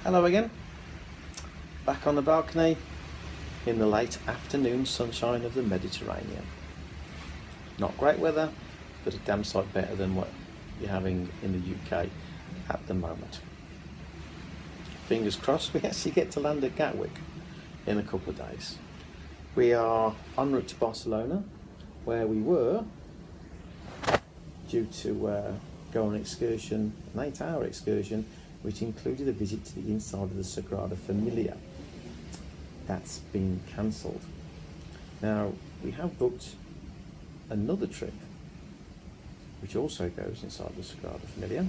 Hello again, back on the balcony in the late afternoon sunshine of the Mediterranean. Not great weather, but a damn sight better than what you're having in the UK at the moment. Fingers crossed we actually get to land at Gatwick in a couple of days. We are en route to Barcelona, where we were due to go on an excursion, an 8-hour excursion, which included a visit to the inside of the Sagrada Familia. That's been cancelled. Now, we have booked another trip, which also goes inside the Sagrada Familia,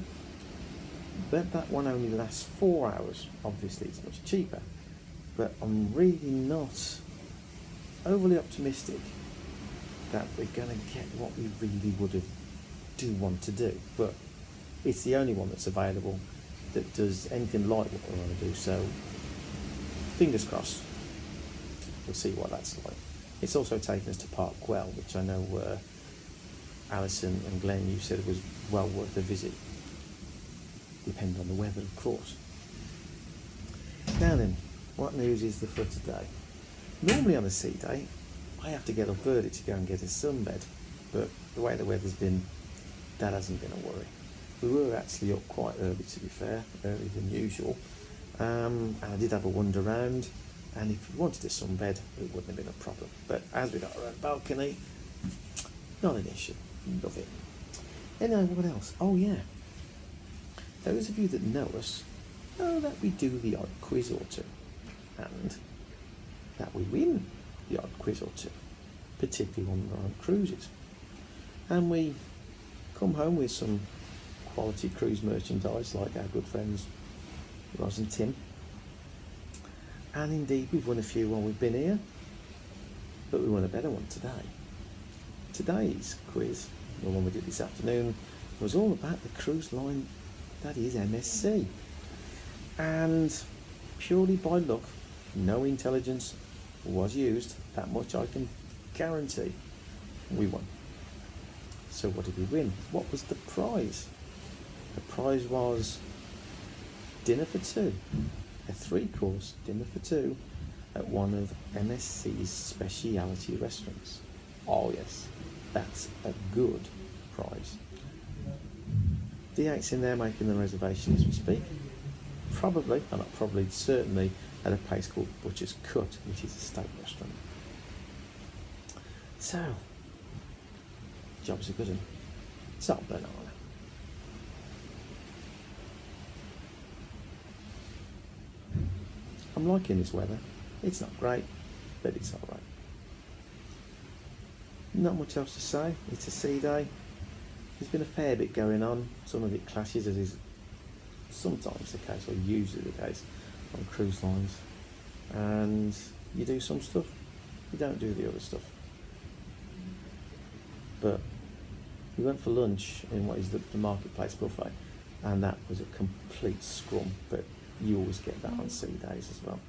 but that one only lasts 4 hours. Obviously, it's much cheaper, but I'm really not overly optimistic that we're going to get what we really do want to do, but it's the only one that's available that does anything like what we want to do, so fingers crossed. We'll see what that's like. It's also taken us to Park Güell, which I know Alison and Glenn, you said it was well worth a visit, depending on the weather, of course. Now then, what news is there for today? Normally on a sea day, I have to get up early to go and get a sunbed, but the way the weather's been, that hasn't been a worry. We were actually up quite early, to be fair, earlier than usual, and I did have a wander around, and if we wanted a sunbed, it wouldn't have been a problem. But as we got our own balcony, not an issue. Love it. Anyway, what else? Oh yeah, those of you that know us know that we do the odd quiz or two, and that we win the odd quiz or two, particularly when we're on cruises. And we come home with some quality cruise merchandise like our good friends Roz and Tim. And indeed, we've won a few while we've been here, but we won a better one today. Today's quiz, the one we did this afternoon, was all about the cruise line that is MSC. And purely by luck, no intelligence was used, that much I can guarantee. We won. So what did we win? What was the prize? The prize was dinner for two, a 3-course dinner for two at one of MSC's speciality restaurants. Oh yes, that's a good prize. D8's in there making the reservation as we speak. Probably, or not probably, certainly at a place called Butcher's Cut, which is a steak restaurant. So, job's a good one. Salt banana. I'm liking this weather. It's not great, but it's alright. Not much else to say. It's a sea day. There's been a fair bit going on. Some of it clashes, as is sometimes the case, or usually the case, on cruise lines. And you do some stuff, you don't do the other stuff. But we went for lunch in what is the Marketplace buffet, and that was a complete scrum, but you always get that on sea days as well.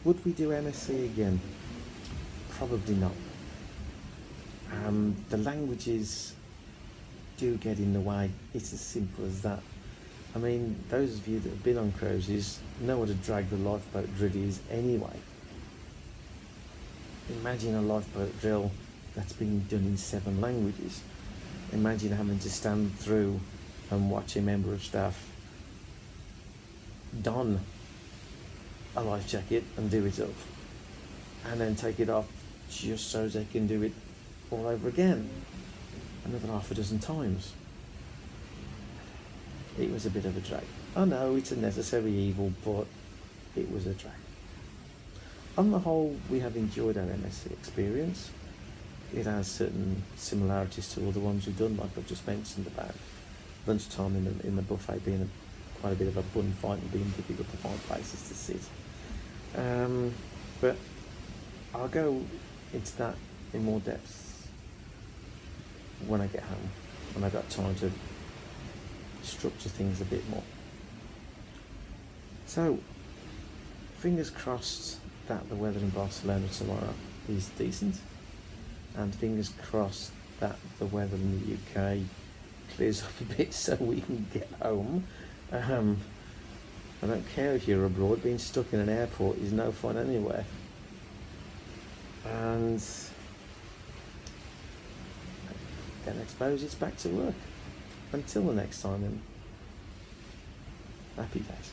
Would we do MSC again? Probably not. The languages do get in the way. It's as simple as that. I mean, those of you that have been on cruises know what a drag the lifeboat drill is anyway. Imagine a lifeboat drill that's being done in 7 languages. Imagine having to stand through and watch a member of staff don a life jacket and do it up, and then take it off just so they can do it all over again another half a dozen times. It was a bit of a drag. I know it's a necessary evil, but it was a drag. On the whole, we have enjoyed our MSC experience. It has certain similarities to all the ones we've done, like I've just mentioned about lunchtime in the buffet being quite a bit of a bun fight and being difficult to find places to sit. But I'll go into that in more depth when I get home, when I've got time to structure things a bit more. So, fingers crossed that the weather in Barcelona tomorrow is decent, and fingers crossed that the weather in the UK clears up a bit so we can get home. I don't care if you're abroad, being stuck in an airport is no fun anywhere. And then I suppose it's back to work. Until the next time, and happy days.